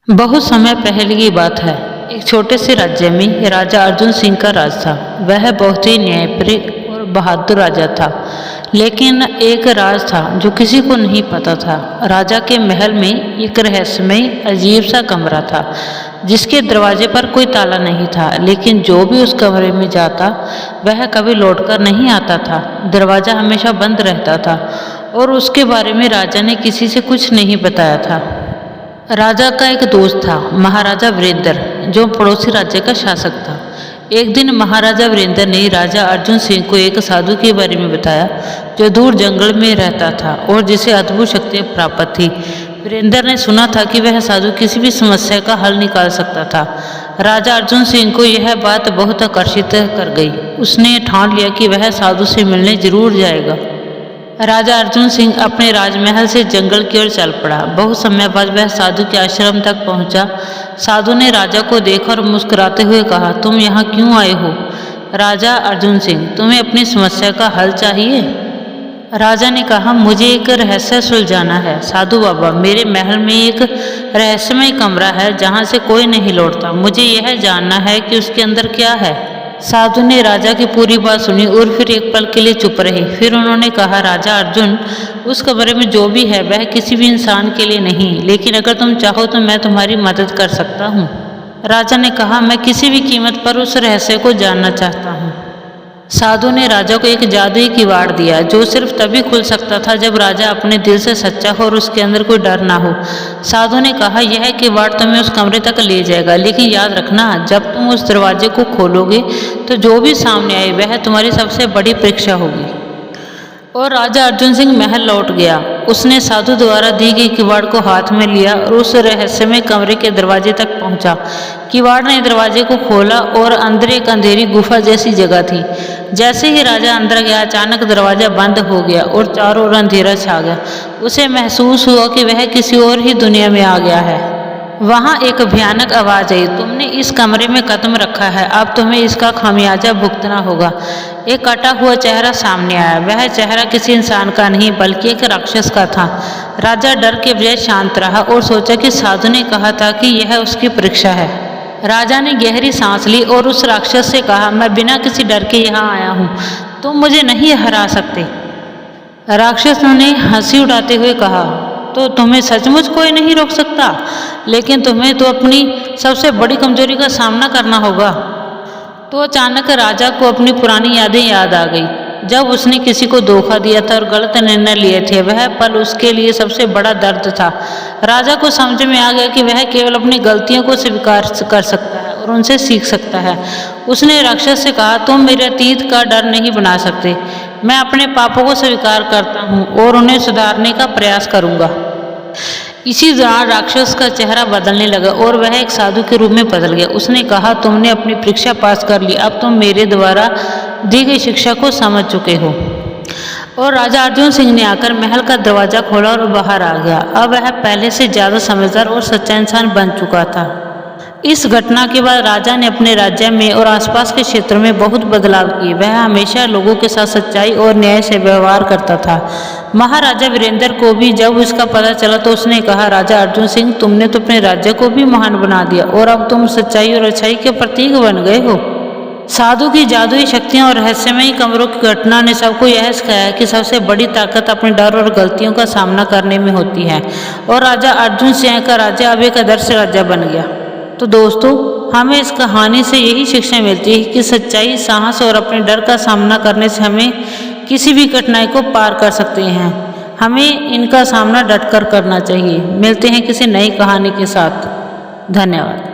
बहुत समय पहले की बात है। एक छोटे से राज्य में राजा अर्जुन सिंह का राज था। वह बहुत ही न्यायप्रिय और बहादुर राजा था। लेकिन एक राज था जो किसी को नहीं पता था। राजा के महल में एक रहस्यमय अजीब सा कमरा था जिसके दरवाजे पर कोई ताला नहीं था। लेकिन जो भी उस कमरे में जाता वह कभी लौटकर नहीं आता था। दरवाज़ा हमेशा बंद रहता था और उसके बारे में राजा ने किसी से कुछ नहीं बताया था। राजा का एक दोस्त था, महाराजा वीरेंद्र, जो पड़ोसी राज्य का शासक था। एक दिन महाराजा वीरेंद्र ने राजा अर्जुन सिंह को एक साधु के बारे में बताया जो दूर जंगल में रहता था और जिसे अद्भुत शक्तियाँ प्राप्त थी। वीरेंद्र ने सुना था कि वह साधु किसी भी समस्या का हल निकाल सकता था। राजा अर्जुन सिंह को यह बात बहुत आकर्षित कर गई। उसने ठान लिया कि वह साधु से मिलने जरूर जाएगा। राजा अर्जुन सिंह अपने राजमहल से जंगल की ओर चल पड़ा। बहुत समय बाद वह साधु के आश्रम तक पहुंचा। साधु ने राजा को देखा और मुस्कुराते हुए कहा, तुम यहाँ क्यों आए हो? राजा अर्जुन सिंह, तुम्हें अपनी समस्या का हल चाहिए? राजा ने कहा, मुझे एक रहस्य सुलझाना है। साधु बाबा, मेरे महल में एक रहस्यमय कमरा है जहाँ से कोई नहीं लौटता। मुझे यह जानना है कि उसके अंदर क्या है। साधु ने राजा की पूरी बात सुनी और फिर एक पल के लिए चुप रहे। फिर उन्होंने कहा, राजा अर्जुन, उस कमरे में जो भी है वह किसी भी इंसान के लिए नहीं, लेकिन अगर तुम चाहो तो मैं तुम्हारी मदद कर सकता हूँ। राजा ने कहा, मैं किसी भी कीमत पर उस रहस्य को जानना चाहता हूँ। साधु ने राजा को एक जादुई किवाड़ दिया जो सिर्फ तभी खुल सकता था जब राजा अपने दिल से सच्चा हो और उसके अंदर कोई डर ना हो। साधु ने कहा, यह किवाड़ तुम्हें उस कमरे तक ले जाएगा, लेकिन याद रखना, जब तुम उस दरवाजे को खोलोगे तो जो भी सामने आए वह तुम्हारी सबसे बड़ी परीक्षा होगी। और राजा अर्जुन सिंह महल लौट गया। उसने साधु द्वारा दी गई किवाड़ को हाथ में लिया और उस रहस्यमय कमरे के दरवाजे तक पहुंचा। किवाड़ ने दरवाजे को खोला और अंदर एक अंधेरी गुफा जैसी जगह थी। जैसे ही राजा अंदर गया, अचानक दरवाजा बंद हो गया और चारों ओर अंधेरा छा गया। उसे महसूस हुआ कि वह किसी और ही दुनिया में आ गया है। वहाँ एक भयानक आवाज़ आई, तुमने इस कमरे में कदम रखा है, अब तुम्हें इसका खामियाजा भुगतना होगा। एक कटा हुआ चेहरा सामने आया। वह चेहरा किसी इंसान का नहीं बल्कि एक राक्षस का था। राजा डर के बजाय शांत रहा और सोचा कि साधु ने कहा था कि यह उसकी परीक्षा है। राजा ने गहरी सांस ली और उस राक्षस से कहा, मैं बिना किसी डर के यहाँ आया हूँ, तुम मुझे नहीं हरा सकते। राक्षस ने हंसी उड़ाते हुए कहा, तो तुम्हें सचमुच कोई नहीं रोक सकता, लेकिन तुम्हें तो अपनी सबसे बड़ी कमजोरी का सामना करना होगा। तो अचानक राजा को अपनी पुरानी यादें याद आ गई। जब उसने किसी को धोखा दिया था और गलत निर्णय लिए थे, वह पल उसके लिए सबसे बड़ा दर्द था। राजा को समझ में आ गया कि वह केवल अपनी गलतियों को स्वीकार कर सकता है और उनसे सीख सकता है। उसने राक्षस से कहा, तुम मेरे अतीत का डर नहीं बना सकते। मैं अपने पापों को स्वीकार करता हूँ और उन्हें सुधारने का प्रयास करूँगा। इसी दौरान राक्षस का चेहरा बदलने लगा और वह एक साधु के रूप में बदल गया। उसने कहा, तुमने अपनी परीक्षा पास कर ली, अब तुम मेरे द्वारा दी गई शिक्षा को समझ चुके हो। और राजा अर्जुन सिंह ने आकर महल का दरवाजा खोला और बाहर आ गया। अब वह पहले से ज़्यादा समझदार और सच्चा इंसान बन चुका था। इस घटना के बाद राजा ने अपने राज्य में और आसपास के क्षेत्रों में बहुत बदलाव किए। वह हमेशा लोगों के साथ सच्चाई और न्याय से व्यवहार करता था। महाराजा वीरेंद्र को भी जब इसका पता चला तो उसने कहा, राजा अर्जुन सिंह, तुमने तो अपने राज्य को भी महान बना दिया और अब तुम सच्चाई और अच्छाई के प्रतीक बन गए हो। साधु की जादुई शक्तियाँ और रहस्यमयी कमरों की घटना ने सबको यह सिखाया कि सबसे बड़ी ताकत अपने डर और गलतियों का सामना करने में होती है। और राजा अर्जुन सिंह का राज्य अब एक आदर्श राज्य बन गया। तो दोस्तों, हमें इस कहानी से यही शिक्षा मिलती है कि सच्चाई, साहस और अपने डर का सामना करने से हमें किसी भी कठिनाई को पार कर सकते हैं। हमें इनका सामना डटकर करना चाहिए। मिलते हैं किसी नई कहानी के साथ। धन्यवाद।